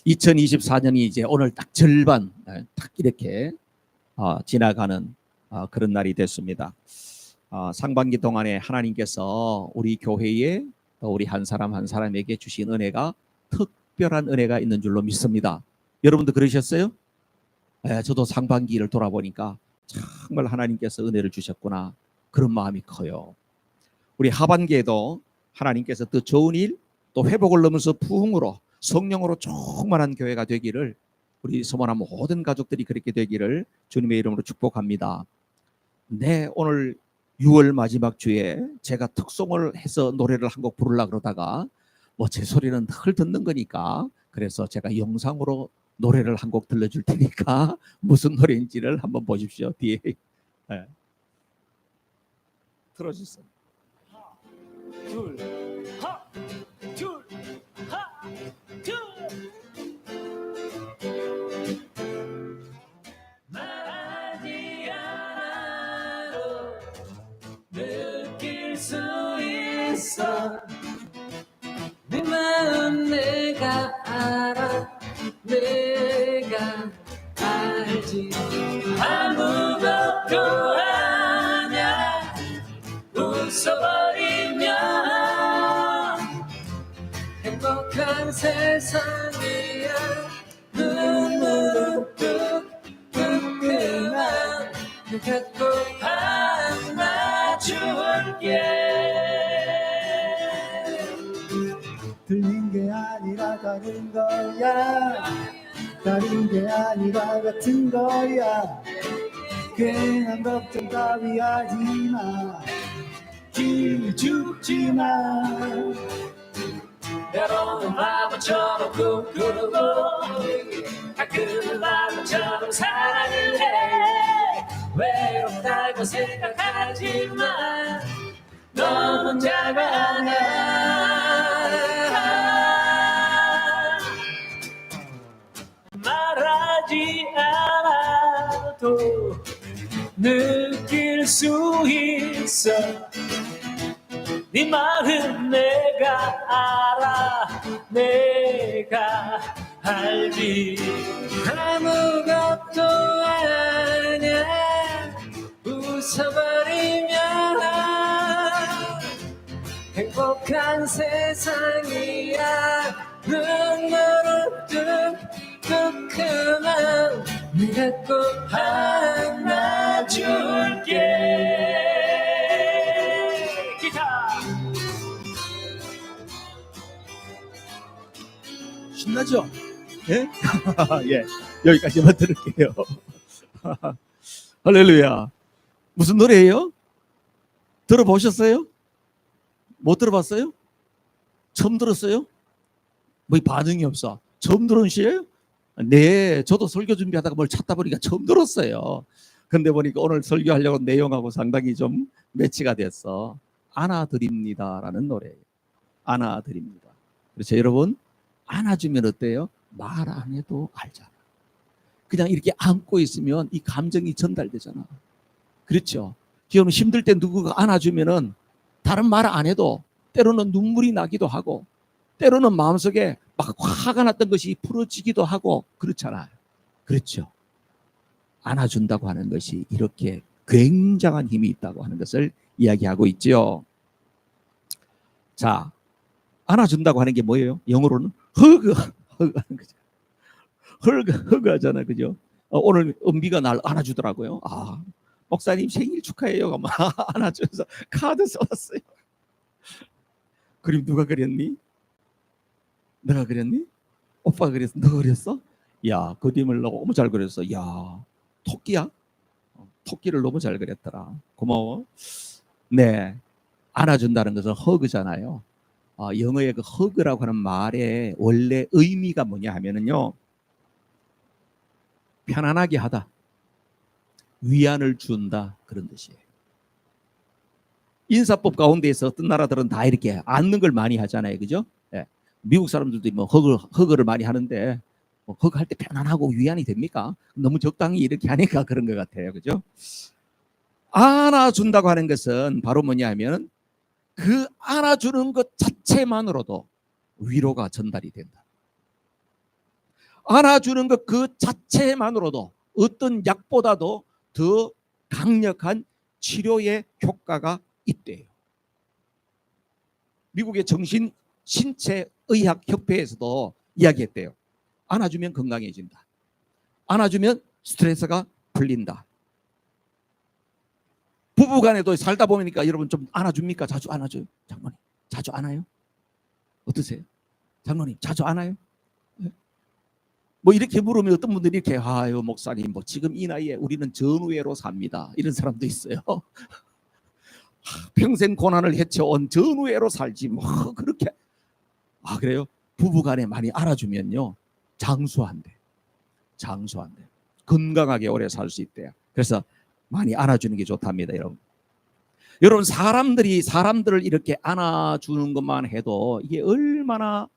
2024년이 이제 오늘 딱 절반 딱 이렇게 지나가는 그런 날이 됐습니다. 상반기 동안에 하나님께서 우리 교회에 또 우리 한 사람 한 사람에게 주신 은혜가 특별한 은혜가 있는 줄로 믿습니다. 여러분도 그러셨어요? 저도 상반기를 돌아보니까 정말 하나님께서 은혜를 주셨구나, 그런 마음이 커요. 우리 하반기에도 하나님께서 더 좋은 일, 또 회복을 넘어서 부흥으로 성령으로 충만한 교회가 되기를, 우리 서머나 모든 가족들이 그렇게 되기를 주님의 이름으로 축복합니다. 네, 오늘 6월 마지막 주에 제가 특송을 해서 노래를 한 곡 부르려고 그러다가 제 소리는 늘 듣는 거니까, 그래서 제가 영상으로 노래를 한 곡 들려줄 테니까 무슨 노래인지를 한번 보십시오. 뒤에 틀어주세요. 둘, 하, 둘, 하, 둘. 말하지 않아도 느낄 수 있어. 내 마음 내가 알아. 내가 알지. 아무것도 아냐. 웃어버리면 행복한 세상이야. 눈물은 뚝뚝 그만 내가 꼭 안아줄게. 들린 게 아니라 다른 거야. 다른 게 아니라 같은 거야. 괜한 걱정 따위 하지마. 기죽지마. 때로는 바보처럼 꿈꾸고 가끔은 바보처럼 사랑을 해. 외롭다고 생각하지만 넌 혼자가 아냐. 말하지 않아도 느낄 수 있어. 네 마음 내가 알아. 내가 알지. 아무것도 아냐. 웃어버리면 행복한 세상이야. 눈물을 뚝뚝 그만 네가 꼭 안아줄게. 신나죠? 예? 예, 여기까지만 들을게요. 할렐루야. 무슨 노래예요? 들어보셨어요? 못 들어봤어요? 처음 들었어요? 뭐 반응이 없어. 처음 들으시에요? 네, 저도 설교 준비하다가 뭘 찾다 보니까 처음 들었어요. 근데 보니까 오늘 설교하려고 내용하고 상당히 좀 매치가 됐어. 안아드립니다라는 노래예요. 안아드립니다. 그렇죠, 여러분? 안아주면 어때요? 말 안 해도 알잖아. 그냥 이렇게 안고 있으면 이 감정이 전달되잖아. 그렇죠? 여러분, 힘들 때 누구가 안아주면은 다른 말 안 해도 때로는 눈물이 나기도 하고, 때로는 마음속에 막 화가 났던 것이 풀어지기도 하고 그렇잖아요. 그렇죠? 안아준다고 하는 것이 이렇게 굉장한 힘이 있다고 하는 것을 이야기하고 있죠. 자, 안아준다고 하는 게 뭐예요? 영어로는 허그 하는 거죠. 허그 하잖아요. 그죠? 오늘 은비가 날 안아주더라고요. 목사님 생일 축하해요. 안아줘서 카드 써왔어요. 그림 누가 그렸니? 내가 그렸니? 오빠가 그렸어? 너가 그렸어? 야, 그림을 너무 잘 그렸어. 야, 토끼야? 토끼를 너무 잘 그렸더라. 고마워. 네, 안아준다는 것은 허그잖아요. 영어의 그 허그라고 하는 말의 원래 의미가 뭐냐 하면은요, 편안하게 하다, 위안을 준다, 그런 뜻이에요. 인사법 가운데에서 어떤 나라들은 다 이렇게 앉는 걸 많이 하잖아요. 그죠? 네. 미국 사람들도 뭐 허그를 많이 하는데, 허그할 때 편안하고 위안이 됩니까? 너무 적당히 이렇게 하니까 그런 것 같아요. 그죠? 안아준다고 하는 것은 바로 뭐냐 하면, 그 안아주는 것 자체만으로도 위로가 전달이 된다. 안아주는 것 그 자체만으로도 어떤 약보다도 더 강력한 치료의 효과가 있대요. 미국의 정신 신체의학 협회에서도 이야기했대요. 안아주면 건강해진다. 안아주면 스트레스가 풀린다. 부부간에도 살다 보니까 여러분 좀 안아줍니까? 자주 안아줘요? 장모님 자주 안아요? 어떠세요? 장모님 자주 안아요? 뭐 이렇게 물으면 어떤 분들이 이렇게 아유 목사님 뭐 지금 이 나이에 우리는 전우애로 삽니다. 이런 사람도 있어요. 평생 고난을 헤쳐온 전우애로 살지 뭐 그렇게 그래요? 부부간에 많이 알아주면요 장수한대. 건강하게 오래 살 수 있대요. 그래서 많이 안아주는 게 좋답니다, 여러분. 여러분 사람들을 이렇게 안아주는 것만 해도 이게 얼마나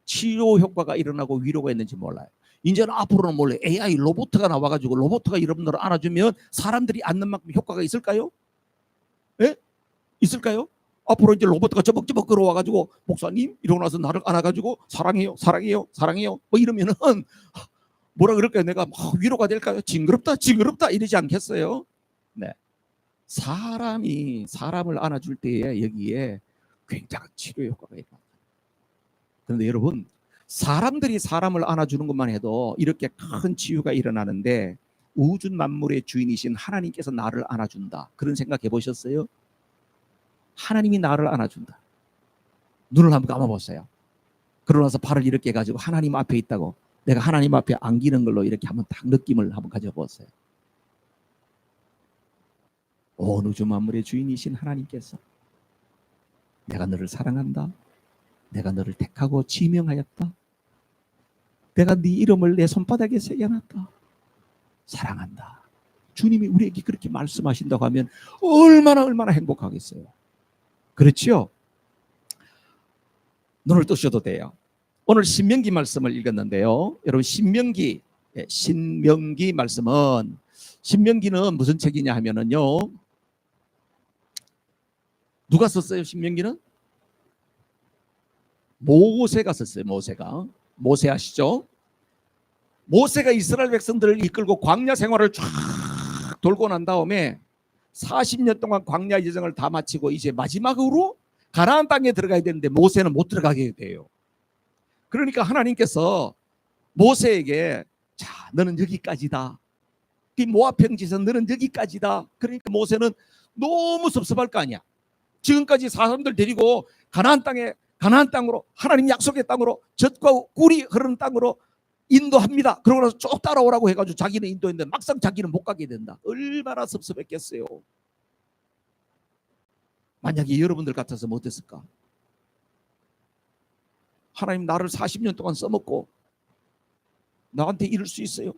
치료 효과가 일어나고 위로가 있는지 몰라요. 이제는 앞으로는 몰래 AI 로봇가 나와가지고 로봇가 여러분들을 안아주면 사람들이 안는 만큼 효과가 있을까요? 예? 있을까요? 앞으로 이제 로봇가 저벅저벅 걸어와가지고 목사님 이러고 나서 나를 안아가지고 사랑해요 뭐 이러면은 뭐라 그럴까요? 내가 위로가 될까요? 징그럽다 이러지 않겠어요? 네. 사람이 사람을 안아줄 때에 여기에 굉장한 치료 효과가 있다. 그런데 여러분 사람들이 사람을 안아주는 것만 해도 이렇게 큰 치유가 일어나는데 우주 만물의 주인이신 하나님께서 나를 안아준다. 그런 생각 해보셨어요? 하나님이 나를 안아준다. 눈을 한번 감아보세요. 그러고 나서 발을 이렇게 해가지고 하나님 앞에 있다고 내가 하나님 앞에 안기는 걸로 이렇게 한번 딱 느낌을 한번 가져보세요. 온 우주 만물의 주인이신 하나님께서 내가 너를 사랑한다. 내가 너를 택하고 지명하였다. 내가 네 이름을 내 손바닥에 새겨놨다. 사랑한다. 주님이 우리에게 그렇게 말씀하신다고 하면 얼마나 행복하겠어요. 그렇죠? 눈을 뜨셔도 돼요. 오늘 신명기 말씀을 읽었는데요. 여러분 신명기 말씀은 신명기는 무슨 책이냐 하면은요. 누가 썼어요? 신명기는? 모세가 썼어요. 모세 아시죠? 모세가 이스라엘 백성들을 이끌고 광야 생활을 쫙 돌고 난 다음에 40년 동안 광야 여정을 다 마치고 이제 마지막으로 가나안 땅에 들어가야 되는데 모세는 못 들어가게 돼요. 그러니까 하나님께서 모세에게 자 너는 여기까지다. 이 모압 평지에서 너는 여기까지다. 그러니까 모세는 너무 섭섭할 거 아니야. 지금까지 사람들 데리고 가나안 땅으로 하나님 약속의 땅으로 젖과 꿀이 흐르는 땅으로 인도합니다. 그러고 나서 쭉 따라오라고 해가지고 자기는 인도했는데 막상 자기는 못 가게 된다. 얼마나 섭섭했겠어요. 만약에 여러분들 같아서 뭐 어땠을까? 하나님 나를 40년 동안 써먹고 나한테 이럴 수 있어요?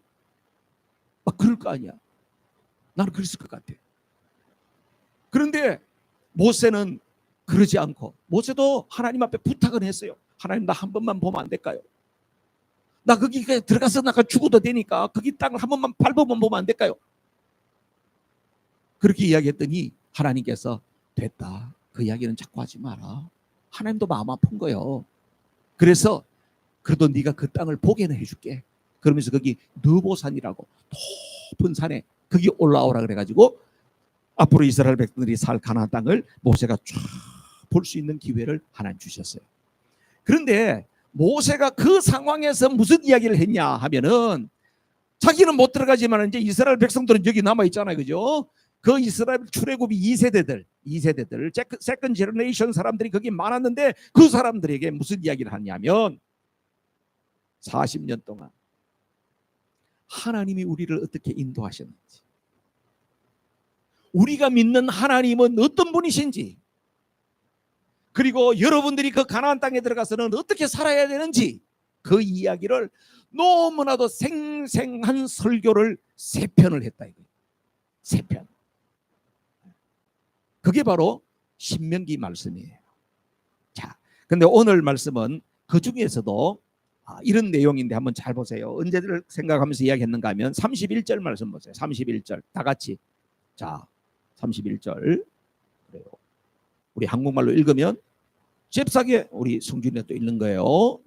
막 그럴 거 아니야. 나는 그랬을 것 같아. 그런데 모세는 그러지 않고 모세도 하나님 앞에 부탁을 했어요. 하나님 나 한 번만 보면 안 될까요? 나 거기 들어가서 나가 죽어도 되니까 거기 땅을 한 번만 밟아보면 보면 안 될까요? 그렇게 이야기했더니 하나님께서 됐다. 그 이야기는 자꾸 하지 마라. 하나님도 마음 아픈 거예요. 그래서 그래도 네가 그 땅을 보게는 해줄게. 그러면서 거기 느보산이라고 높은 산에 거기 올라오라 그래가지고 앞으로 이스라엘 백성들이 살 가나안 땅을 모세가 쫙 볼 수 있는 기회를 하나님 주셨어요. 그런데 모세가 그 상황에서 무슨 이야기를 했냐 하면은 자기는 못 들어가지만 이제 이스라엘 백성들은 여기 남아 있잖아요, 그죠? 그 이스라엘 출애굽이 2세대들 세컨 제너레이션 사람들이 거기 많았는데 그 사람들에게 무슨 이야기를 하냐면 40년 동안 하나님이 우리를 어떻게 인도하셨는지, 우리가 믿는 하나님은 어떤 분이신지, 그리고 여러분들이 그 가나안 땅에 들어가서는 어떻게 살아야 되는지 그 이야기를 너무나도 생생한 설교를 3편을 했다 이거예요. 3편. 그게 바로 신명기 말씀이에요. 자, 근데 오늘 말씀은 그 중에서도 이런 내용인데 한번 잘 보세요. 언제를 생각하면서 이야기했는가 하면 31절 말씀 보세요. 31절 다 같이. 자, 31절. 그래요. 우리 한국말로 읽으면 잽싸게 우리 성준이가 또 읽는 거예요.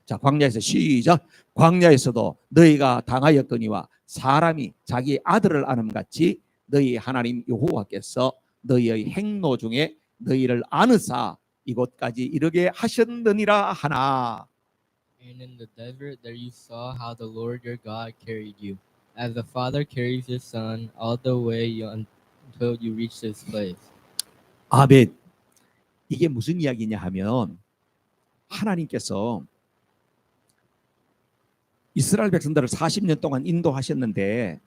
자, 광야에서 시작. 광야에서도 너희가 당하였거니와 사람이 자기 아들을 아는 같이 너희 하나님 여호와께서 너희의 행로 중에 너희를 아느사 이곳까지 이르게 하셨느니라 하나. And in the desert there you saw how the Lord your God carried you, as the father carries his son all the way until you reach this place. 아멘. 이게 무슨 이야기냐 하면 하나님께서 이스라엘 백성들을 40년 동안 인도하셨는데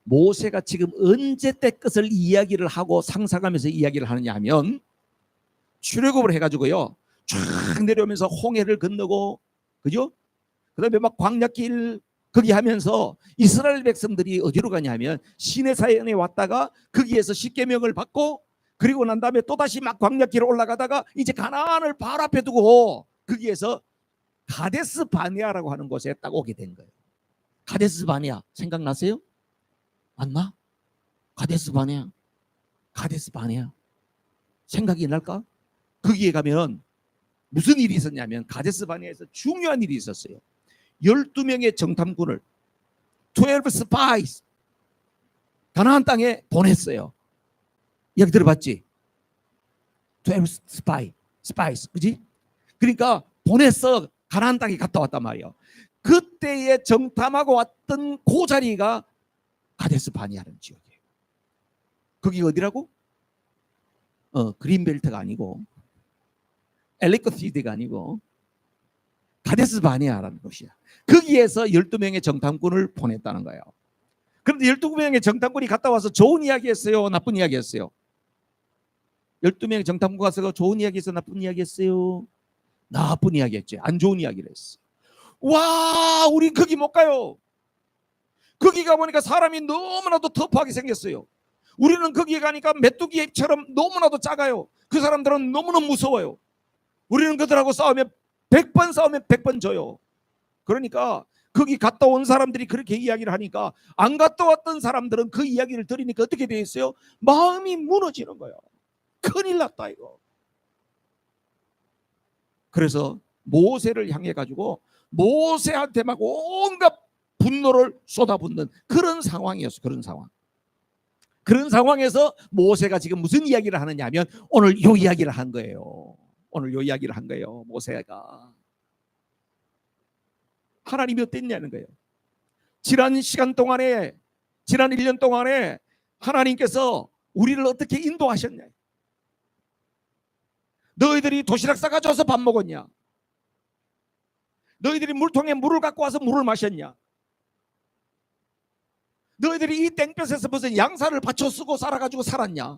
모세가 지금 언제 때 끝을 이야기를 하고 상상하면서 이야기를 하느냐 하면 출애굽을 해가지고요 쫙 내려오면서 홍해를 건너고 그죠? 그다음에 막 광야길 거기 하면서 이스라엘 백성들이 어디로 가냐면 시내산에 왔다가 거기에서 십계명을 받고 그리고 난 다음에 또다시 막 광야길을 올라가다가 이제 가나안을 바로 앞에 두고 거기에서 가데스 바네아라고 하는 곳에 딱 오게 된 거예요. 가데스 바네아 생각나세요? 맞나? 가데스 바네아. 가데스 바네아. 생각이 날까? 거기에 가면 무슨 일이 있었냐면 가데스 바네아에서 중요한 일이 있었어요. 12명의 정탐꾼을 12 spies 가나안 땅에 보냈어요. 이야기 들어봤지? 12 spies 그지? 그러니까 보냈어. 가나안 땅에 갔다 왔단 말이에요. 그때에 정탐하고 왔던 그 자리가 가데스 바네아라는 지역이에요. 거기 어디라고? 그린벨트가 아니고 엘리코시드가 아니고 가데스 바네아라는 곳이야. 거기에서 12명의 정탐꾼을 보냈다는 거예요. 그런데 12명의 정탐꾼이 갔다 와서 좋은 이야기 했어요? 나쁜 이야기 했어요? 12명의 정탐꾼 가서 좋은 이야기 했어요? 나쁜 이야기 했어요? 나쁜 이야기 했지. 안 좋은 이야기를 했어. 와, 우린 거기 못 가요. 거기 가보니까 사람이 너무나도 터프하게 생겼어요. 우리는 거기에 가니까 메뚜기처럼 너무나도 작아요. 그 사람들은 너무너무 무서워요. 우리는 그들하고 싸우면 100번 싸우면 100번 져요. 그러니까 거기 갔다 온 사람들이 그렇게 이야기를 하니까 안 갔다 왔던 사람들은 그 이야기를 들으니까 어떻게 돼 있어요? 마음이 무너지는 거예요. 큰일 났다 이거. 그래서 모세를 향해 가지고 모세한테 막 온갖 분노를 쏟아붓는 그런 상황이었어요. 그런 상황. 그런 상황에서 모세가 지금 무슨 이야기를 하느냐 하면 오늘 요 이야기를 한 거예요. 오늘 요 이야기를 한 거예요. 모세가. 하나님이 어땠냐는 거예요. 지난 시간 동안에 지난 1년 동안에 하나님께서 우리를 어떻게 인도하셨냐. 너희들이 도시락 싸가져서 밥 먹었냐? 너희들이 물통에 물을 갖고 와서 물을 마셨냐? 너희들이 이 땡볕에서 무슨 양산을 받쳐 쓰고 살아가지고 살았냐?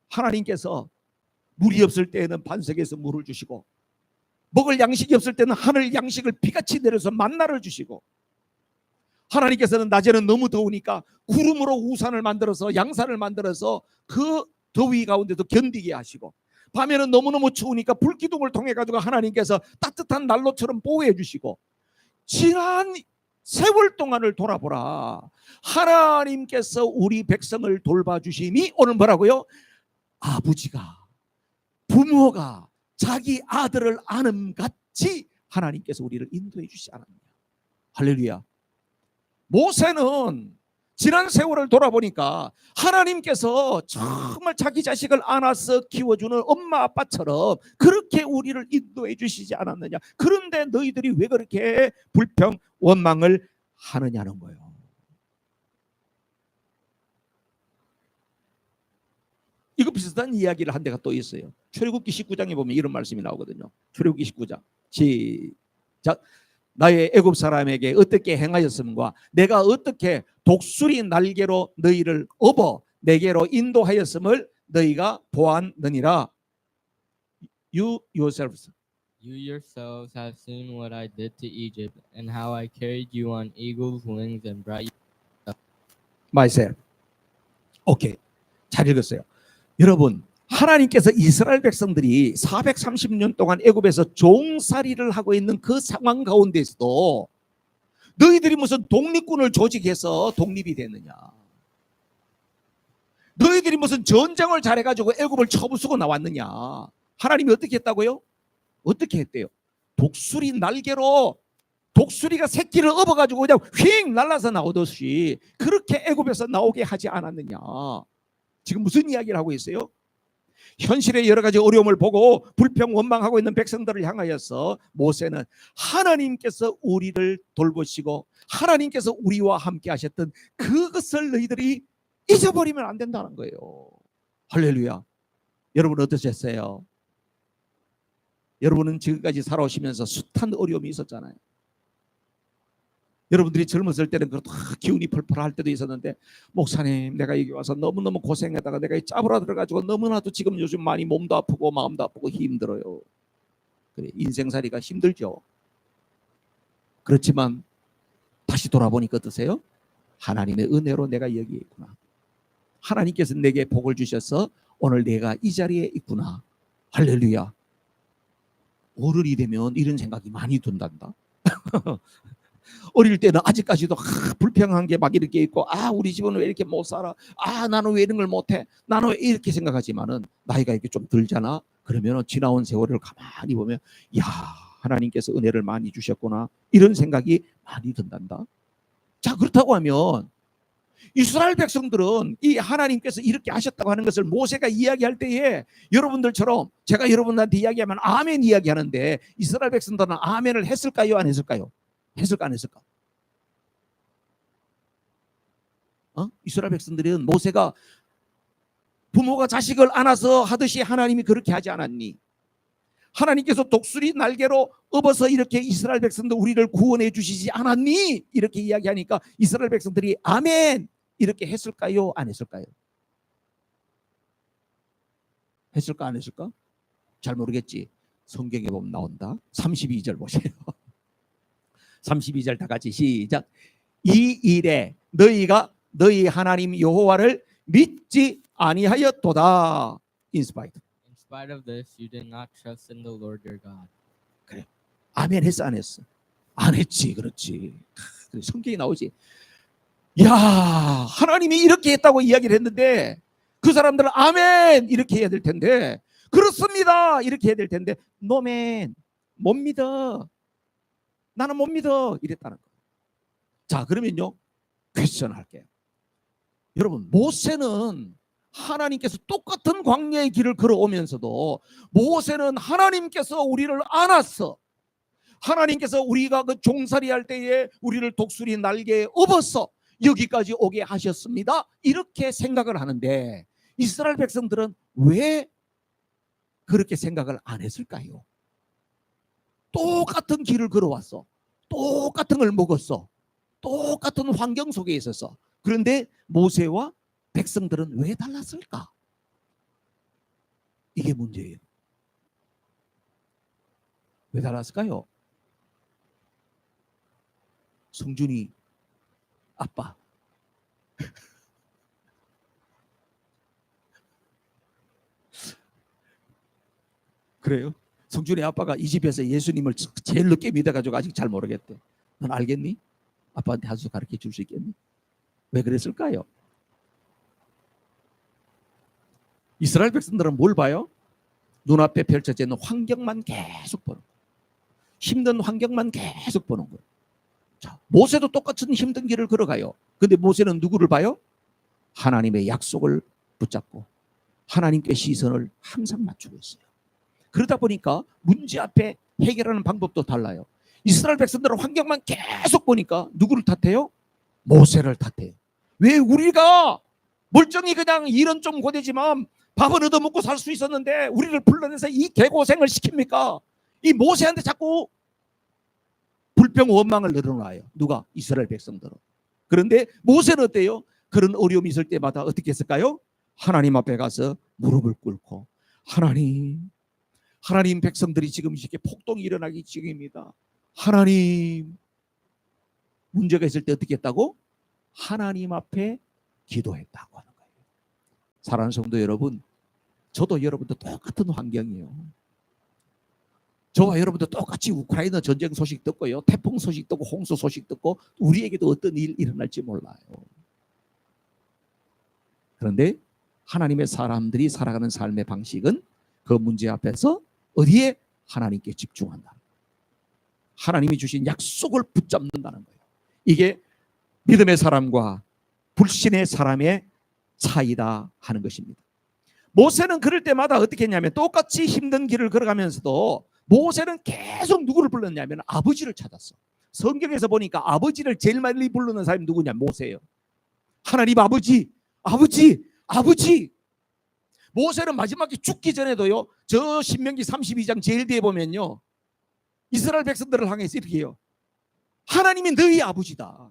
하나님께서 물이 없을 때에는 반석에서 물을 주시고 먹을 양식이 없을 때는 하늘 양식을 비같이 내려서 만나를 주시고 하나님께서는 낮에는 너무 더우니까 구름으로 우산을 만들어서 양산을 만들어서 그 더위 가운데도 견디게 하시고 밤에는 너무너무 추우니까 불기둥을 통해 가지고 하나님께서 따뜻한 난로처럼 보호해 주시고 지난 세월 동안을 돌아보라. 하나님께서 우리 백성을 돌봐주심이 오늘 뭐라고요? 아버지가 부모가 자기 아들을 아는 같이 하나님께서 우리를 인도해 주시지 않았느냐. 할렐루야. 모세는 지난 세월을 돌아보니까 하나님께서 정말 자기 자식을 안아서 키워주는 엄마 아빠처럼 그렇게 우리를 인도해 주시지 않았느냐. 그런데 너희들이 왜 그렇게 불평 원망을 하느냐는 거예요. 이거 비슷한 이야기를 한 데가 또 있어요. 출애굽기 19장에 보면 이런 말씀이 나오거든요. 출애굽기 19장 시작. 나의 애굽 사람에게 어떻게 행하였음과 내가 어떻게 독수리 날개로 너희를 업어 내게로 인도하였음을 너희가 보았느니라. You yourselves have seen what I did to Egypt, and how I carried you on eagle's wings and brought you. myself. 오케이. 잘 읽었어요. 여러분, 하나님께서 이스라엘 백성들이 430년 동안 애굽에서 종살이를 하고 있는 그 상황 가운데서도 너희들이 무슨 독립군을 조직해서 독립이 됐느냐? 너희들이 무슨 전쟁을 잘해가지고 애굽을 쳐부수고 나왔느냐? 하나님이 어떻게 했다고요? 어떻게 했대요? 독수리 날개로 독수리가 새끼를 업어가지고 그냥 휙 날아서 나오듯이 그렇게 애굽에서 나오게 하지 않았느냐. 지금 무슨 이야기를 하고 있어요? 현실의 여러 가지 어려움을 보고 불평 원망하고 있는 백성들을 향하여서 모세는 하나님께서 우리를 돌보시고 하나님께서 우리와 함께 하셨던 그것을 너희들이 잊어버리면 안 된다는 거예요. 할렐루야. 여러분 어떠셨어요? 여러분은 지금까지 살아오시면서 숱한 어려움이 있었잖아요. 여러분들이 젊었을 때는 기운이 펄펄 할 때도 있었는데, 목사님 내가 여기 와서 너무너무 고생하다가 내가 짜부라들어가지고 너무나도 지금 요즘 많이 몸도 아프고 마음도 아프고 힘들어요. 그래, 인생살이가 힘들죠. 그렇지만 다시 돌아보니까 어떠세요? 하나님의 은혜로 내가 여기에 있구나. 하나님께서 내게 복을 주셔서 오늘 내가 이 자리에 있구나. 할렐루야. 어른이 되면 이런 생각이 많이 든단다. 어릴 때는 아직까지도 불평한 게 막 이렇게 있고, 우리 집은 왜 이렇게 못 살아, 나는 왜 이런 걸 못해, 나는 왜 이렇게 생각하지만은 나이가 이렇게 좀 들잖아. 그러면 지나온 세월을 가만히 보면, 야, 하나님께서 은혜를 많이 주셨구나, 이런 생각이 많이 든단다. 자, 그렇다고 하면 이스라엘 백성들은 이 하나님께서 이렇게 하셨다고 하는 것을 모세가 이야기할 때에 여러분들처럼 제가 여러분한테 이야기하면 아멘 이야기하는데, 이스라엘 백성들은 아멘을 했을까요, 안 했을까요? 했을까 안 했을까? 이스라엘 백성들은 모세가 부모가 자식을 안아서 하듯이 하나님이 그렇게 하지 않았니? 하나님께서 독수리 날개로 업어서 이렇게 이스라엘 백성들 우리를 구원해 주시지 않았니? 이렇게 이야기하니까 이스라엘 백성들이 아멘 이렇게 했을까요, 안 했을까요? 했을까 안 했을까? 잘 모르겠지. 성경에 보면 나온다. 32절 보세요. 32절 다 같이 시작. 이 일에 너희가 너희 하나님 여호와를 믿지 아니하였도다. In spite of this, you did not trust in the Lord your God. 그래. 아멘 했어 안 했어? 안 했지. 그렇지. 성경에 나오지. 야, 하나님이 이렇게 했다고 이야기를 했는데 그 사람들은 아멘 이렇게 해야 될 텐데, 그렇습니다 이렇게 해야 될 텐데, 노맨 못 믿어. 나는 못 믿어 이랬다는 거예요. 자, 그러면요 퀘스천 할게요. 여러분, 모세는 하나님께서 똑같은 광야의 길을 걸어오면서도 모세는 하나님께서 우리를 안았어. 하나님께서 우리가 그 종살이 할 때에 우리를 독수리 날개에 업어서 여기까지 오게 하셨습니다, 이렇게 생각을 하는데 이스라엘 백성들은 왜 그렇게 생각을 안 했을까요? 똑같은 길을 걸어왔어. 똑같은 걸 먹었어. 똑같은 환경 속에 있었어. 그런데 모세와 백성들은 왜 달랐을까? 이게 문제예요. 왜 달랐을까요? 성준이 아빠. 그래요? 성준이 아빠가 이 집에서 예수님을 제일 늦게 믿어가지고 아직 잘 모르겠대. 넌 알겠니? 아빠한테 한 수 가르쳐 줄 수 있겠니? 왜 그랬을까요? 이스라엘 백성들은 뭘 봐요? 눈앞에 펼쳐져 있는 환경만 계속 보는 거예요. 힘든 환경만 계속 보는 거예요. 자, 모세도 똑같은 힘든 길을 걸어가요. 근데 모세는 누구를 봐요? 하나님의 약속을 붙잡고 하나님께 시선을 항상 맞추고 있어요. 그러다 보니까 문제 앞에 해결하는 방법도 달라요. 이스라엘 백성들은 환경만 계속 보니까 누구를 탓해요? 모세를 탓해요. 왜 우리가 멀쩡히 그냥 일은 좀 고되지만 밥은 얻어먹고 살 수 있었는데 우리를 불러내서 이 개고생을 시킵니까? 이 모세한테 자꾸 불평 원망을 늘어놔요. 누가? 이스라엘 백성들은. 그런데 모세는 어때요? 그런 어려움이 있을 때마다 어떻게 했을까요? 하나님 앞에 가서 무릎을 꿇고, 하나님 백성들이 지금 이렇게 폭동이 일어나기 지경입니다. 하나님, 문제가 있을 때 어떻게 했다고? 하나님 앞에 기도했다고 하는 거예요. 사랑하는 성도 여러분, 저도 여러분도 똑같은 환경이에요. 저와 여러분도 똑같이 우크라이나 전쟁 소식 듣고요, 태풍 소식 듣고 홍수 소식 듣고 우리에게도 어떤 일이 일어날지 몰라요. 그런데 하나님의 사람들이 살아가는 삶의 방식은 그 문제 앞에서 어디에? 하나님께 집중한다. 하나님이 주신 약속을 붙잡는다는 거예요. 이게 믿음의 사람과 불신의 사람의 차이다 하는 것입니다. 모세는 그럴 때마다 어떻게 했냐면 똑같이 힘든 길을 걸어가면서도 모세는 계속 누구를 불렀냐면 아버지를 찾았어. 성경에서 보니까 아버지를 제일 많이 부르는 사람이 누구냐? 모세예요. 하나님 아버지, 아버지, 아버지. 모세는 마지막에 죽기 전에도요, 저 신명기 32장 제일 뒤에 보면요, 이스라엘 백성들을 향해서 이렇게 해요. 하나님이 너희 아버지다.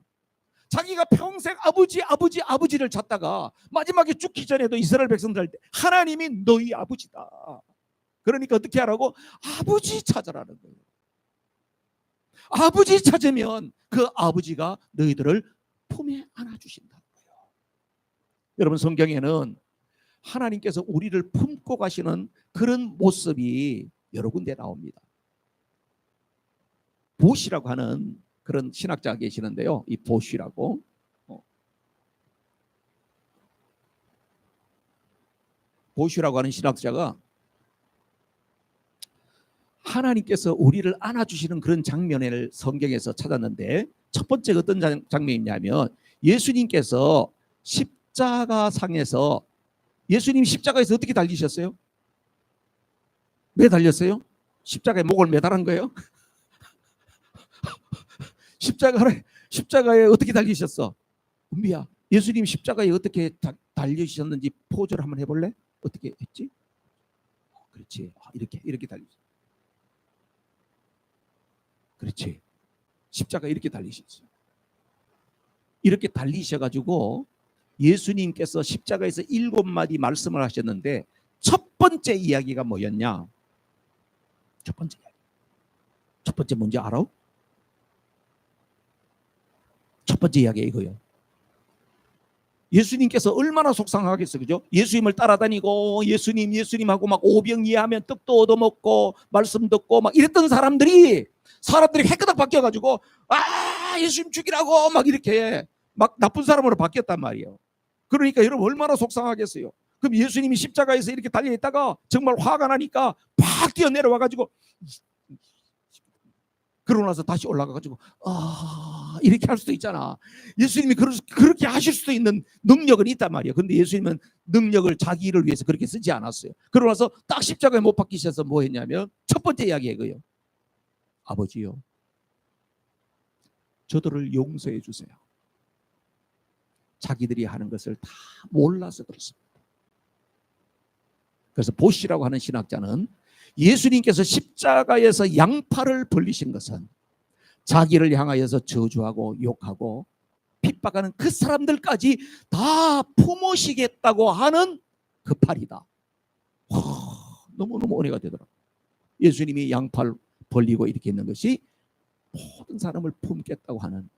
자기가 평생 아버지, 아버지, 아버지를 찾다가 마지막에 죽기 전에도 이스라엘 백성들한테 하나님이 너희 아버지다. 그러니까 어떻게 하라고? 아버지 찾으라는 거예요. 아버지 찾으면 그 아버지가 너희들을 품에 안아주신다는 거예요. 여러분, 성경에는 하나님께서 우리를 품고 가시는 그런 모습이 여러 군데 나옵니다. 보시라고 하는 그런 신학자가 계시는데요. 이 보시라고. 보시라고 하는 신학자가 하나님께서 우리를 안아주시는 그런 장면을 성경에서 찾았는데, 첫 번째 어떤 장면이냐면 예수님께서 십자가상에서, 예수님 십자가에서 어떻게 달리셨어요? 왜 달렸어요? 십자가에 목을 매달은 거예요? 십자가에 어떻게 달리셨어? 은비야, 예수님 십자가에 어떻게 달리셨는지 포즈를 한번 해볼래? 어떻게 했지? 그렇지. 이렇게 달리셨어. 그렇지. 십자가 이렇게 달리셨어요. 이렇게 달리셔가지고 예수님께서 십자가에서 7마디 말씀을 하셨는데, 첫 번째 이야기가 뭐였냐? 첫 번째 뭔지 알아? 첫 번째 이야기가 이거예요. 예수님께서 얼마나 속상하겠어요, 그죠? 예수님을 따라다니고 예수님하고 막 오병이하면 떡도 얻어먹고 말씀 듣고 막 이랬던 사람들이 깨끗하게 바뀌어가지고 예수님 죽이라고 막 이렇게 막 나쁜 사람으로 바뀌었단 말이에요. 그러니까 여러분 얼마나 속상하겠어요. 그럼 예수님이 십자가에서 이렇게 달려있다가 정말 화가 나니까 팍 뛰어내려와가지고, 그러고 나서 다시 올라가가지고 이렇게 할 수도 있잖아. 예수님이 그렇게 하실 수도 있는 능력은 있단 말이에요. 그런데 예수님은 능력을 자기 일을 위해서 그렇게 쓰지 않았어요. 그러고 나서 딱 십자가에 못 박히셔서 뭐 했냐면 첫 번째 이야기예요. 아버지요, 저들을 용서해 주세요. 자기들이 하는 것을 다 몰라서 그렇습니다. 그래서 보시라고 하는 신학자는 예수님께서 십자가에서 양팔을 벌리신 것은 자기를 향하여서 저주하고 욕하고 핍박하는 그 사람들까지 다 품으시겠다고 하는 그 팔이다. 너무너무 은혜가 되더라고요. 예수님이 양팔 벌리고 이렇게 있는 것이 모든 사람을 품겠다고 하는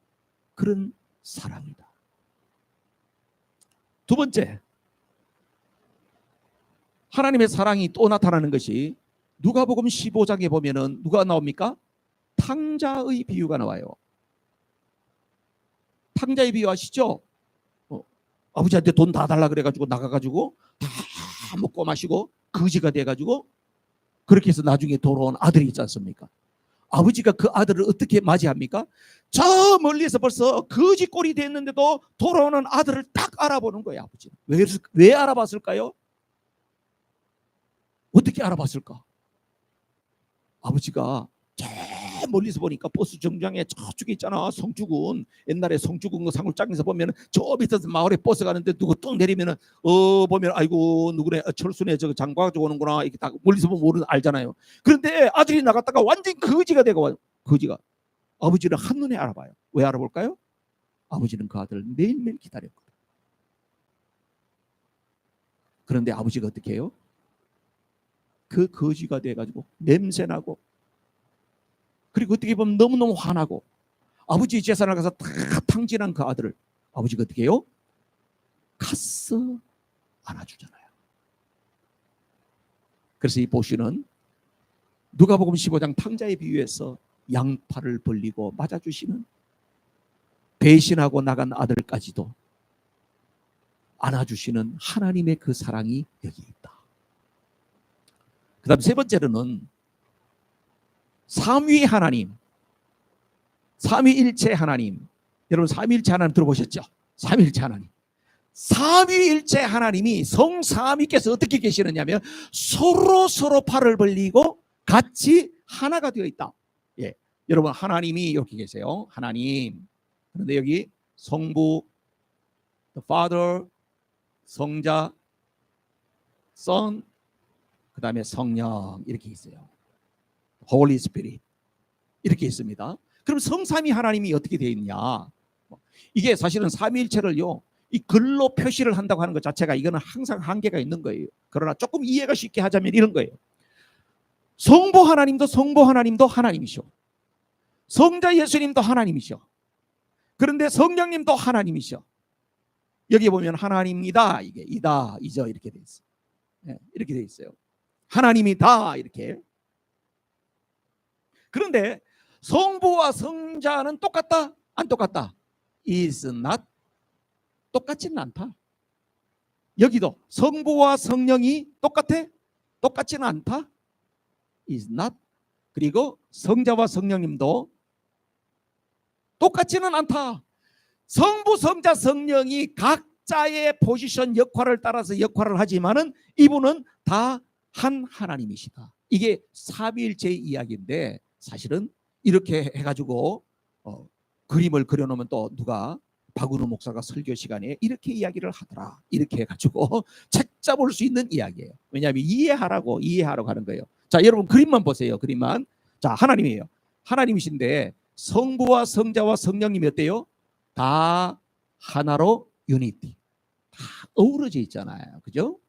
그런 사랑이다. 두 번째, 하나님의 사랑이 또 나타나는 것이 누가복음 15장에 보면은 누가 나옵니까? 탕자의 비유가 나와요. 탕자의 비유 아시죠? 아버지한테 돈 다 달라 그래가지고 나가가지고 다 먹고 마시고 거지가 돼가지고 그렇게 해서 나중에 돌아온 아들이 있지 않습니까? 아버지가 그 아들을 어떻게 맞이합니까? 저 멀리서 벌써 거지 꼴이 됐는데도 돌아오는 아들을 딱 알아보는 거예요. 아버지는. 왜 알아봤을까요? 어떻게 알아봤을까? 아버지가 저 멀리서 보니까 버스 정류장에 저쪽에 있잖아, 성주군. 옛날에 성주군 그 상울장에서 보면 저 밑에서 마을에 버스 가는데 누구 뚝 내리면은 보면 아이고 누구네, 철수네 저거 장과 가지고 오는구나, 이렇게 다 멀리서 보면 알잖아요. 그런데 아들이 나갔다가 완전 거지가 되고, 거지가 아버지를 한눈에 알아봐요. 왜 알아볼까요? 아버지는 그 아들을 매일매일 기다렸거든. 그런데 아버지가 어떻게 해요? 그 거지가 돼가지고 냄새나고, 그리고 어떻게 보면 너무너무 화나고, 아버지 재산을 가서 다 탕진한 그 아들을 아버지가 어떻게 해요? 가서 안아주잖아요. 그래서 이 보시는 누가복음 15장 탕자의 비유에서 양팔을 벌리고 맞아주시는, 배신하고 나간 아들까지도 안아주시는 하나님의 그 사랑이 여기 있다. 그 다음 세 번째로는 삼위 하나님, 삼위일체 하나님, 여러분 삼위일체 하나님 들어보셨죠? 삼위일체 하나님. 삼위일체 하나님이 성삼위께서 어떻게 계시느냐면 서로 팔을 벌리고 같이 하나가 되어 있다. 예, 여러분 하나님이 이렇게 계세요. 하나님. 그런데 여기 성부, the Father, 성자, Son, 그 다음에 성령 이렇게 있어요. Holy Spirit 이렇게 있습니다. 그럼 성삼위 하나님이 어떻게 되어 있느냐? 이게 사실은 삼위일체를요, 이 글로 표시를 한다고 하는 것 자체가 이거는 항상 한계가 있는 거예요. 그러나 조금 이해가 쉽게 하자면 이런 거예요. 성부 하나님도 하나님이셔. 성자 예수님도 하나님이셔. 그런데 성령님도 하나님이셔. 여기 보면 하나님이다, 이게 이다, 이죠 이렇게 돼 있어요. 네, 이렇게 돼 있어요. 하나님이다 이렇게. 그런데 성부와 성자는 똑같다? 안 똑같다? is not. 똑같지는 않다. 여기도 성부와 성령이 똑같아? 똑같지는 않다. is not. 그리고 성자와 성령님도 똑같지는 않다. 성부, 성자, 성령이 각자의 포지션 역할을 따라서 역할을 하지만은 이분은 다 한 하나님이시다. 이게 삼위일체의 이야기인데 사실은 이렇게 해가지고 그림을 그려놓으면 또 누가 박은우 목사가 설교 시간에 이렇게 이야기를 하더라. 이렇게 해가지고 책 잡을 수 있는 이야기예요. 왜냐하면 이해하라고 하는 거예요. 자, 여러분 그림만 보세요. 그림만. 자, 하나님이에요. 하나님이신데 성부와 성자와 성령님이 어때요? 다 하나로 유니티. 다 어우러져 있잖아요. 그죠?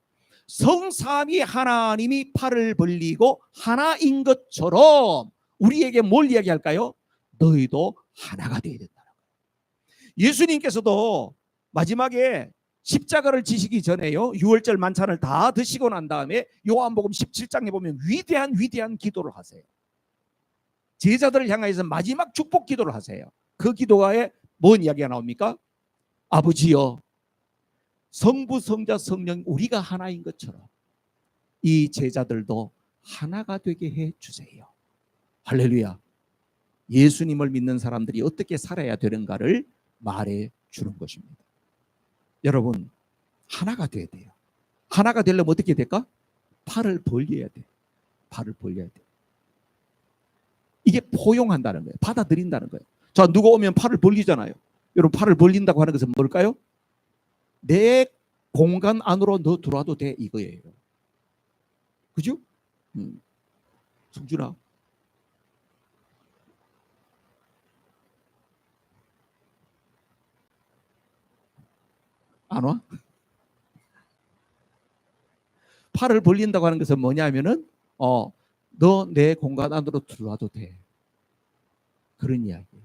성삼위 하나님이 팔을 벌리고 하나인 것처럼 우리에게 뭘 이야기할까요? 너희도 하나가 되어야 된다는 거예요. 예수님께서도 마지막에 십자가를 지시기 전에요, 유월절 만찬을 다 드시고 난 다음에 요한복음 17장에 보면 위대한 기도를 하세요. 제자들을 향해서 마지막 축복 기도를 하세요. 그 기도가에 뭔 이야기가 나옵니까? 아버지여, 성부, 성자, 성령 우리가 하나인 것처럼 이 제자들도 하나가 되게 해 주세요. 할렐루야. 예수님을 믿는 사람들이 어떻게 살아야 되는가를 말해 주는 것입니다. 여러분, 하나가 돼야 돼요. 하나가 되려면 어떻게 될까? 팔을 벌려야 돼. 팔을 벌려야 돼. 이게 포용한다는 거예요. 받아들인다는 거예요. 자, 누가 오면 팔을 벌리잖아요. 여러분, 팔을 벌린다고 하는 것은 뭘까요? 내 공간 안으로 너 들어와도 돼, 이거예요. 그죠? 성준아. 안 와? 팔을 벌린다고 하는 것은 뭐냐면은 너 내 공간 안으로 들어와도 돼. 그런 이야기예요.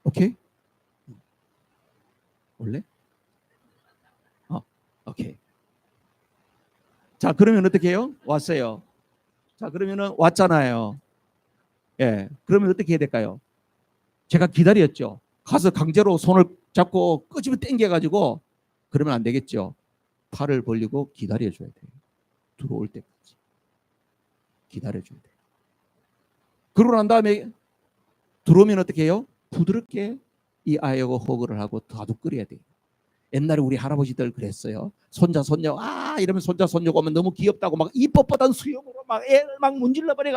오케이? 올래? 오케이. 자, 그러면 어떻게 해요? 왔어요. 자, 그러면은 왔잖아요. 예. 그러면 어떻게 해야 될까요? 제가 기다렸죠. 가서 강제로 손을 잡고 끄집어 당겨가지고 그러면 안 되겠죠. 팔을 벌리고 기다려줘야 돼요. 들어올 때까지. 기다려줘야 돼요. 그러고 난 다음에 들어오면 어떻게 해요? 부드럽게 이 아이하고 호흡을 하고 다독거려야 돼요. 옛날에 우리 할아버지들 그랬어요. 손자, 손녀, 이러면 손자, 손녀가 오면 너무 귀엽다고 막 입법보단 수염으로 막 애를 막 문질러 버리고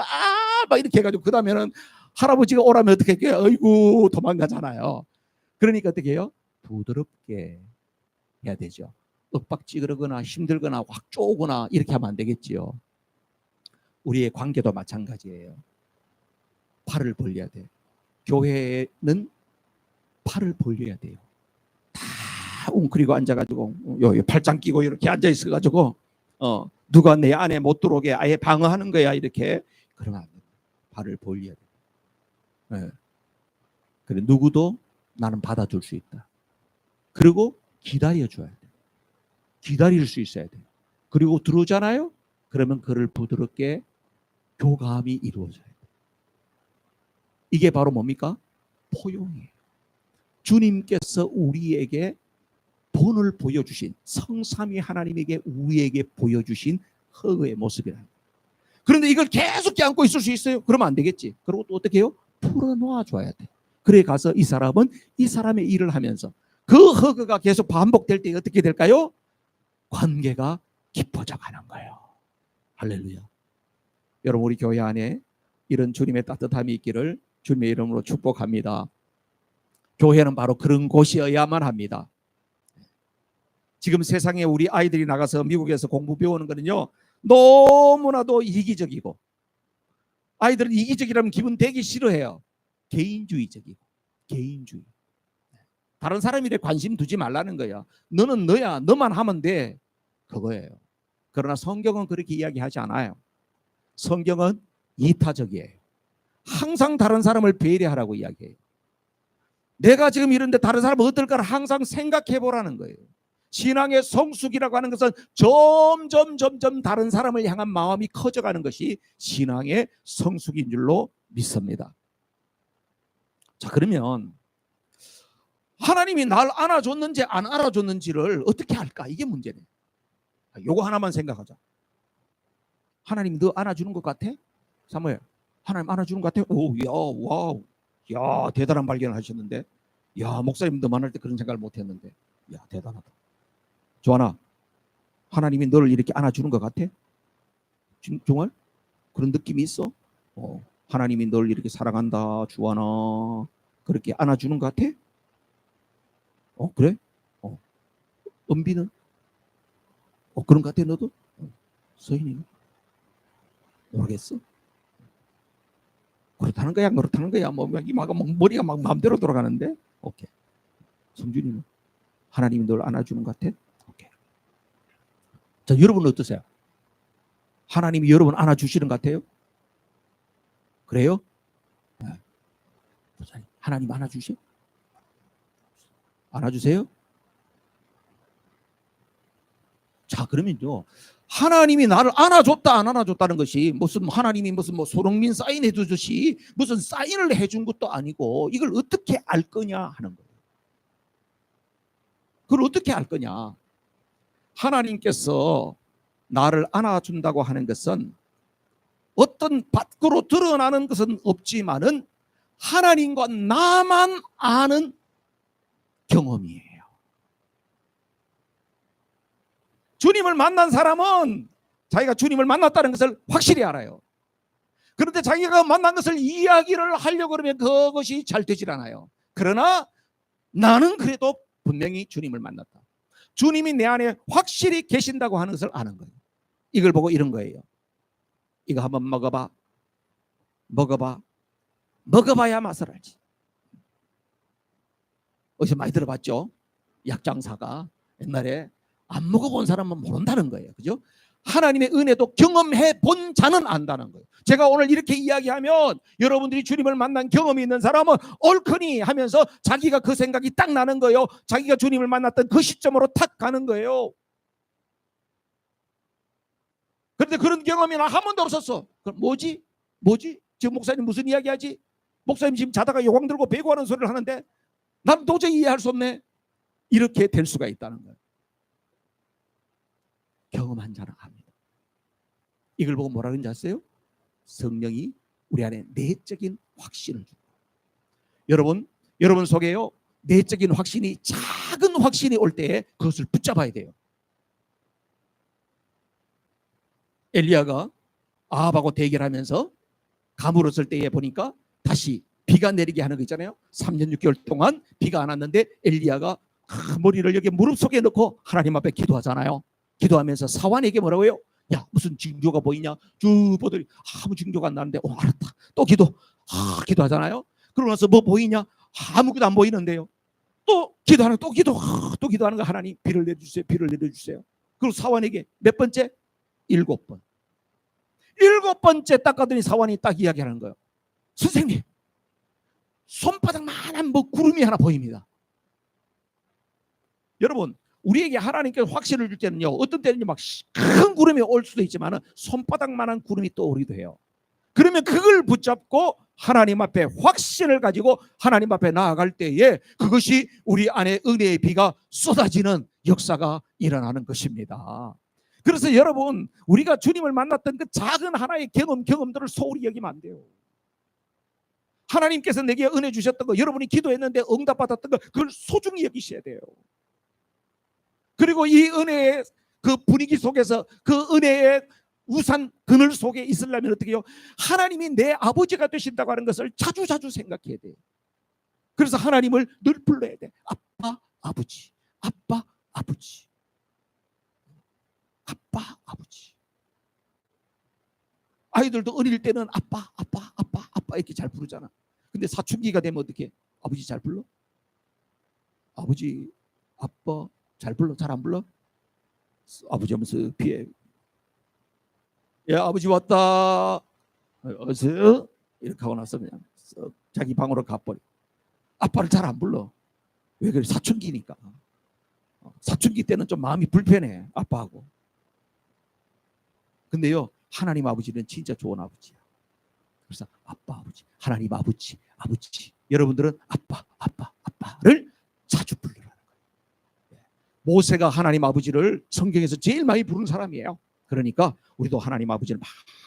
막 이렇게 해가지고 그 다음에는 할아버지가 오라면 어떻게 해요? 아이고 도망가잖아요. 그러니까 어떻게 해요? 부드럽게 해야 되죠. 윽박지르거나 힘들거나 확 쪼거나 이렇게 하면 안 되겠지요. 우리의 관계도 마찬가지예요. 팔을 벌려야 돼요. 교회는 팔을 벌려야 돼요. 다 웅크리고 앉아가지고 요 팔짱 끼고 이렇게 앉아 있어가지고 누가 내 안에 못 들어오게 아예 방어하는 거야 이렇게. 그러면 안 돼요. 팔을 벌려야 돼요. 네. 그래 누구도 나는 받아줄 수 있다. 그리고 기다려줘야 돼요. 기다릴 수 있어야 돼요. 그리고 들어오잖아요. 그러면 그를 부드럽게 교감이 이루어져야 돼요. 이게 바로 뭡니까? 포용이에요. 주님께서 우리에게 본을 보여주신 성삼위 하나님에게 우리에게 보여주신 허의 모습이라. 그런데 이걸 계속 껴안고 있을 수 있어요? 그러면 안 되겠지. 그리고 또 어떻게 해요? 풀어놓아 줘야 돼. 그래 가서 이 사람은 이 사람의 일을 하면서 그 허그가 계속 반복될 때 어떻게 될까요? 관계가 깊어져 가는 거예요. 할렐루야. 여러분, 우리 교회 안에 이런 주님의 따뜻함이 있기를 주님의 이름으로 축복합니다. 교회는 바로 그런 곳이어야만 합니다. 지금 세상에 우리 아이들이 나가서 미국에서 공부 배우는 거는요, 너무나도 이기적이고, 아이들은 이기적이라면 기분 되게 싫어해요. 개인주의적이고, 개인주의. 다른 사람일에 관심 두지 말라는 거야. 너는 너야, 너만 하면 돼, 그거예요. 그러나 성경은 그렇게 이야기하지 않아요. 성경은 이타적이에요. 항상 다른 사람을 배려하라고 이야기해요. 내가 지금 이런데 다른 사람은 어떨까를 항상 생각해 보라는 거예요. 신앙의 성숙이라고 하는 것은 점점 다른 사람을 향한 마음이 커져가는 것이 신앙의 성숙인 줄로 믿습니다. 자, 그러면 하나님이 날 안아줬는지 안 안아줬는지를 어떻게 할까? 이게 문제네. 요거 하나만 생각하자. 하나님 너 안아주는 것 같아? 사무엘, 하나님 안아주는 것 같아? 오, 야, 와우, 야, 대단한 발견을 하셨는데, 야, 목사님도 만날 때 그런 생각을 못했는데, 야, 대단하다. 조하나, 하나님이 너를 이렇게 안아주는 것 같아? 정말 그런 느낌이 있어? 하나님이 너를 이렇게 사랑한다, 조하나, 그렇게 안아주는 것 같아? 그래? 은비는? 그런 것 같아 너도? 서인이는? 모르겠어? 그렇다는 거야, 그렇다는 거야. 머리가 막 마음대로 돌아가는데. 오케이. 성준이는 하나님이 널 안아주는 것 같아? 오케이. 자, 여러분은 어떠세요? 하나님이 여러분 안아주시는 것 같아요? 그래요? 네. 하나님 안아주셔? 안아주세요? 자, 그러면요, 하나님이 나를 안아줬다 안 안아줬다는 것이 무슨 하나님이 무슨 뭐 손흥민 사인해 주듯이 무슨 사인을 해준 것도 아니고, 이걸 어떻게 알 거냐 하는 거예요. 그걸 어떻게 알 거냐? 하나님께서 나를 안아준다고 하는 것은 어떤 밖으로 드러나는 것은 없지만은 하나님과 나만 아는 경험이에요. 주님을 만난 사람은 자기가 주님을 만났다는 것을 확실히 알아요. 그런데 자기가 만난 것을 이야기를 하려고 그러면 그것이 잘 되질 않아요. 그러나 나는 그래도 분명히 주님을 만났다. 주님이 내 안에 확실히 계신다고 하는 것을 아는 거예요. 이걸 보고 이런 거예요. 이거 한번 먹어봐. 먹어봐야 맛을 알지. 어디서 많이 들어봤죠? 약장사가 옛날에 안 먹어본 사람은 모른다는 거예요. 그죠? 하나님의 은혜도 경험해 본 자는 안다는 거예요. 제가 오늘 이렇게 이야기하면 여러분들이 주님을 만난 경험이 있는 사람은 옳거니 하면서 자기가 그 생각이 딱 나는 거예요. 자기가 주님을 만났던 그 시점으로 탁 가는 거예요. 그런데 그런 경험이 나 한 번도 없었어. 그럼 뭐지? 지금 목사님 무슨 이야기하지? 목사님 지금 자다가 요광 들고 배구하는 소리를 하는데 난 도저히 이해할 수 없네. 이렇게 될 수가 있다는 거예요. 경험한 자는 압니다. 이걸 보고 뭐라 그런지 아세요? 성령이 우리 안에 내적인 확신을 줍니다. 여러분 속에요, 내적인 확신이, 작은 확신이 올 때에 그것을 붙잡아야 돼요. 엘리야가 아합하고 대결하면서 가물었을 때에 보니까 다시 비가 내리게 하는 거 있잖아요. 3년 6개월 동안 비가 안 왔는데 엘리야가 머리를 여기 무릎 속에 넣고 하나님 앞에 기도하잖아요. 기도하면서 사환에게 뭐라고요? 야, 무슨 징조가 보이냐? 쭉 보더니 아무 징조가 안 나는데 알았다. 또 기도하잖아요. 그러고 나서 뭐 보이냐? 아무것도 안 보이는데요. 또 기도하는 또 기도하는 거. 하나님 비를 내려주세요. 그리고 사환에게 몇 번째? 7번. 7번째 딱 가더니 사환이 딱 이야기하는 거예요. 선생님, 손바닥만한 뭐 구름이 하나 보입니다. 여러분, 우리에게 하나님께서 확신을 줄 때는요, 어떤 때는요 막 큰 구름이 올 수도 있지만 손바닥만한 구름이 떠오르기도 해요. 그러면 그걸 붙잡고 하나님 앞에 확신을 가지고 하나님 앞에 나아갈 때에 그것이 우리 안에 은혜의 비가 쏟아지는 역사가 일어나는 것입니다. 그래서 여러분, 우리가 주님을 만났던 그 작은 하나의 경험들을 소홀히 여기면 안 돼요. 하나님께서 내게 은혜 주셨던 거, 여러분이 기도했는데 응답받았던 거, 그걸 소중히 여기셔야 돼요. 그리고 이 은혜의 그 분위기 속에서 그 은혜의 우산 그늘 속에 있으려면 어떻게 해요? 하나님이 내 아버지가 되신다고 하는 것을 자주자주 생각해야 돼요. 그래서 하나님을 늘 불러야 돼. 아빠, 아버지, 아빠, 아버지, 아빠, 아버지. 아이들도 어릴 때는 아빠, 아빠, 아빠, 아빠 이렇게 잘 부르잖아. 근데 사춘기가 되면 어떻게? 아버지 잘 불러? 아버지, 아빠 잘 불러? 잘 안 불러? 아버지 하면서 피해. 야, 아버지 왔다. 어서 이렇게 하고 나서 그냥 자기 방으로 가버려. 아빠를 잘 안 불러. 왜 그래? 사춘기니까. 사춘기 때는 좀 마음이 불편해, 아빠하고. 근데요, 하나님 아버지는 진짜 좋은 아버지야. 그래서 아빠, 아버지, 하나님 아버지, 아버지. 여러분들은 아빠, 아빠, 아빠를 자주 부르라는 거예요. 모세가 하나님 아버지를 성경에서 제일 많이 부른 사람이에요. 그러니까 우리도 하나님 아버지를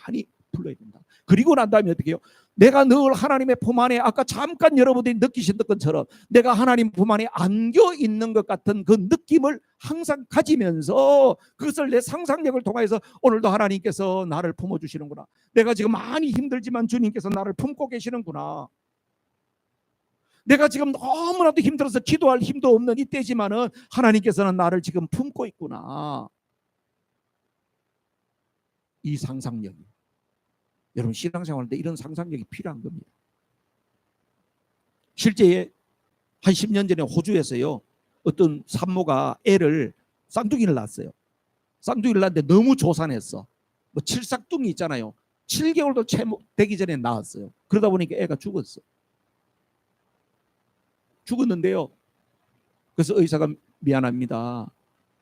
많이 불러야 된다. 그리고 난 다음에 어떻게 해요? 내가 늘 하나님의 품 안에, 아까 잠깐 여러분들이 느끼신 것처럼 내가 하나님 품 안에 안겨 있는 것 같은 그 느낌을 항상 가지면서 그것을 내 상상력을 통해서 오늘도 하나님께서 나를 품어주시는구나. 내가 지금 많이 힘들지만 주님께서 나를 품고 계시는구나. 내가 지금 너무나도 힘들어서 기도할 힘도 없는 이때지만은 하나님께서는 나를 지금 품고 있구나. 이 상상력이, 여러분 신앙생활 때 이런 상상력이 필요한 겁니다. 실제 한 10년 전에 호주에서요, 어떤 산모가 애를 쌍둥이를 낳았어요. 쌍둥이를 낳았는데 너무 조산했어. 뭐 칠삭둥이 있잖아요. 7개월도 채 되기 전에 낳았어요. 그러다 보니까 애가 죽었어. 죽었는데요, 그래서 의사가 미안합니다,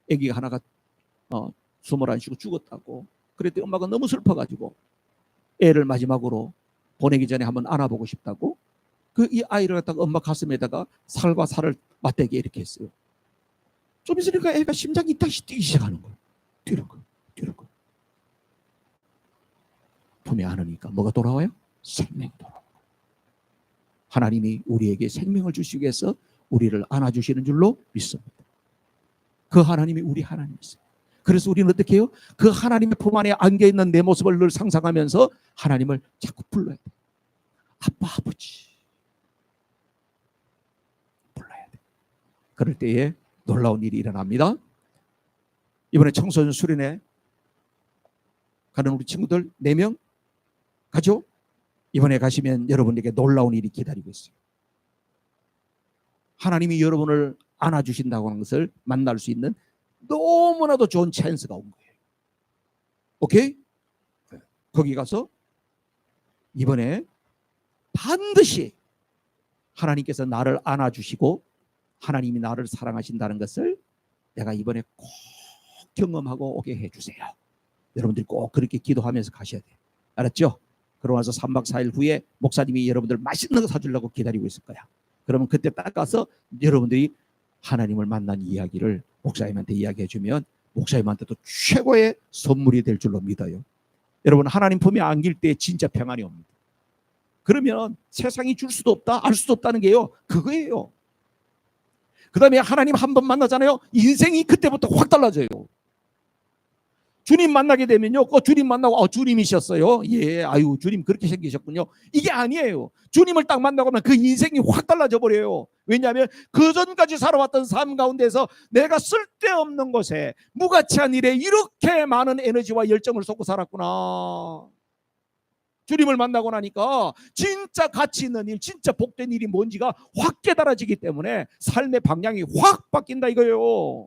애기가 하나가 숨을 안 쉬고 죽었다고. 그랬더니 엄마가 너무 슬퍼가지고 애를 마지막으로 보내기 전에 한번 안아보고 싶다고 그 이 아이를 갖다가 엄마 가슴에다가 살과 살을 맞대게 이렇게 했어요. 좀 있으니까 애가 심장이 다시 뛰기 시작하는 거예요. 뒤로고 뒤로고. 품에 안으니까 뭐가 돌아와요? 생명이 돌아와요. 하나님이 우리에게 생명을 주시기 위해서 우리를 안아주시는 줄로 믿습니다. 그 하나님이 우리 하나님이세요. 그래서 우리는 어떻게 해요? 그 하나님의 품 안에 안겨있는 내 모습을 늘 상상하면서 하나님을 자꾸 불러야 돼. 아빠, 아버지 불러야 돼. 그럴 때에 놀라운 일이 일어납니다. 이번에 청소년 수련회 가는 우리 친구들 4명 가죠? 이번에 가시면 여러분에게 놀라운 일이 기다리고 있어요. 하나님이 여러분을 안아주신다고 하는 것을 만날 수 있는 너무나도 좋은 찬스가 온 거예요. 오케이? 거기 가서 이번에 반드시 하나님께서 나를 안아주시고 하나님이 나를 사랑하신다는 것을 내가 이번에 꼭 경험하고 오게 해주세요. 여러분들이 꼭 그렇게 기도하면서 가셔야 돼요. 알았죠? 그러고 나서 3박 4일 후에 목사님이 여러분들 맛있는 거 사주려고 기다리고 있을 거야. 그러면 그때 딱 가서 여러분들이 하나님을 만난 이야기를 목사님한테 이야기해 주면 목사님한테도 최고의 선물이 될 줄로 믿어요. 여러분, 하나님 품에 안길 때 진짜 평안이 옵니다. 그러면 세상이 줄 수도 없다, 알 수도 없다는 게요, 그거예요. 그 다음에 하나님 한 번 만나잖아요. 인생이 그때부터 확 달라져요. 주님 만나게 되면요, 주님 만나고 주님이셨어요. 예, 아유 주님 그렇게 생기셨군요. 이게 아니에요. 주님을 딱 만나고 나면 그 인생이 확 달라져 버려요. 왜냐하면 그 전까지 살아왔던 삶 가운데서 내가 쓸데없는 곳에 무가치한 일에 이렇게 많은 에너지와 열정을 쏟고 살았구나. 주님을 만나고 나니까 진짜 가치 있는 일, 진짜 복된 일이 뭔지가 확 깨달아지기 때문에 삶의 방향이 확 바뀐다 이거예요.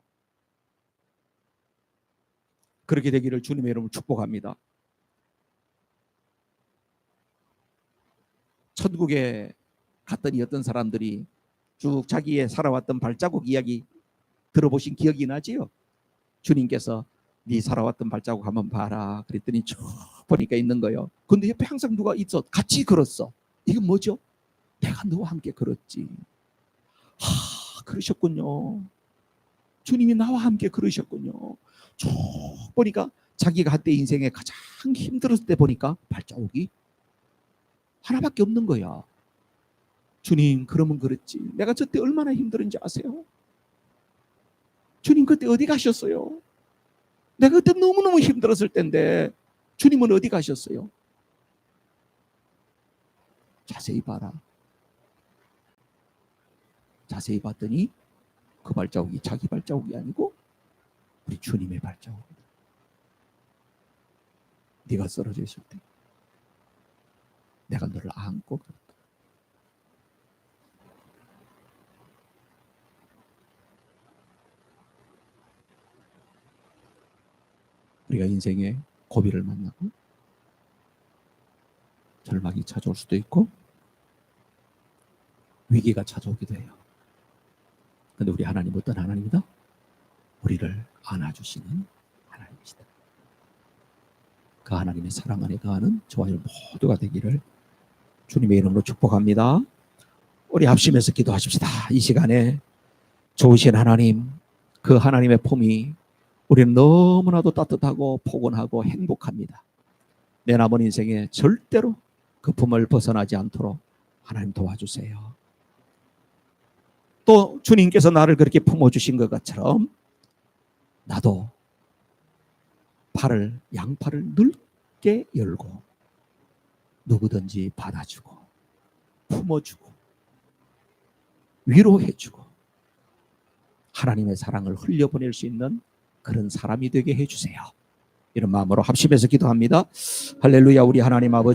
그렇게 되기를 주님의 이름으로 축복합니다. 천국에 갔더니 어떤 사람들이 쭉 자기의 살아왔던 발자국 이야기 들어보신 기억이 나지요? 주님께서 네 살아왔던 발자국 한번 봐라 그랬더니 쭉 보니까 있는 거예요. 근데 옆에 항상 누가 있어, 같이 걸었어. 이건 뭐죠? 내가 너와 함께 걸었지. 그러셨군요. 주님이 나와 함께 걸으셨군요. 쭉 보니까 자기가 한때 인생에 가장 힘들었을 때 보니까 발자국이 하나밖에 없는 거야. 주님, 그러면 그랬지. 내가 저때 얼마나 힘들은지 아세요? 주님, 그때 어디 가셨어요? 내가 그때 너무너무 힘들었을 텐데 주님은 어디 가셨어요? 자세히 봐라. 자세히 봤더니 그 발자국이 자기 발자국이 아니고 우리 주님의 발자국이다. 네가 쓰러져 있을 때 내가 너를 안고 그랬다. 우리가 인생에 고비를 만나고 절망이 찾아올 수도 있고 위기가 찾아오기도 해요. 근데 우리 하나님 어떤 하나님이다? 우리를 안아주시는 하나님이시다. 그 하나님의 사랑 안에 거하는 저와 여러분 모두가 되기를 주님의 이름으로 축복합니다. 우리 합심해서 기도하십시다. 이 시간에 좋으신 하나님, 그 하나님의 품이 우리는 너무나도 따뜻하고 포근하고 행복합니다. 내 남은 인생에 절대로 그 품을 벗어나지 않도록 하나님 도와주세요. 또 주님께서 나를 그렇게 품어주신 것처럼 나도 양팔을 넓게 열고 누구든지 받아주고 품어주고 위로해주고 하나님의 사랑을 흘려보낼 수 있는 그런 사람이 되게 해주세요. 이런 마음으로 합심해서 기도합니다. 할렐루야. 우리 하나님 아버지,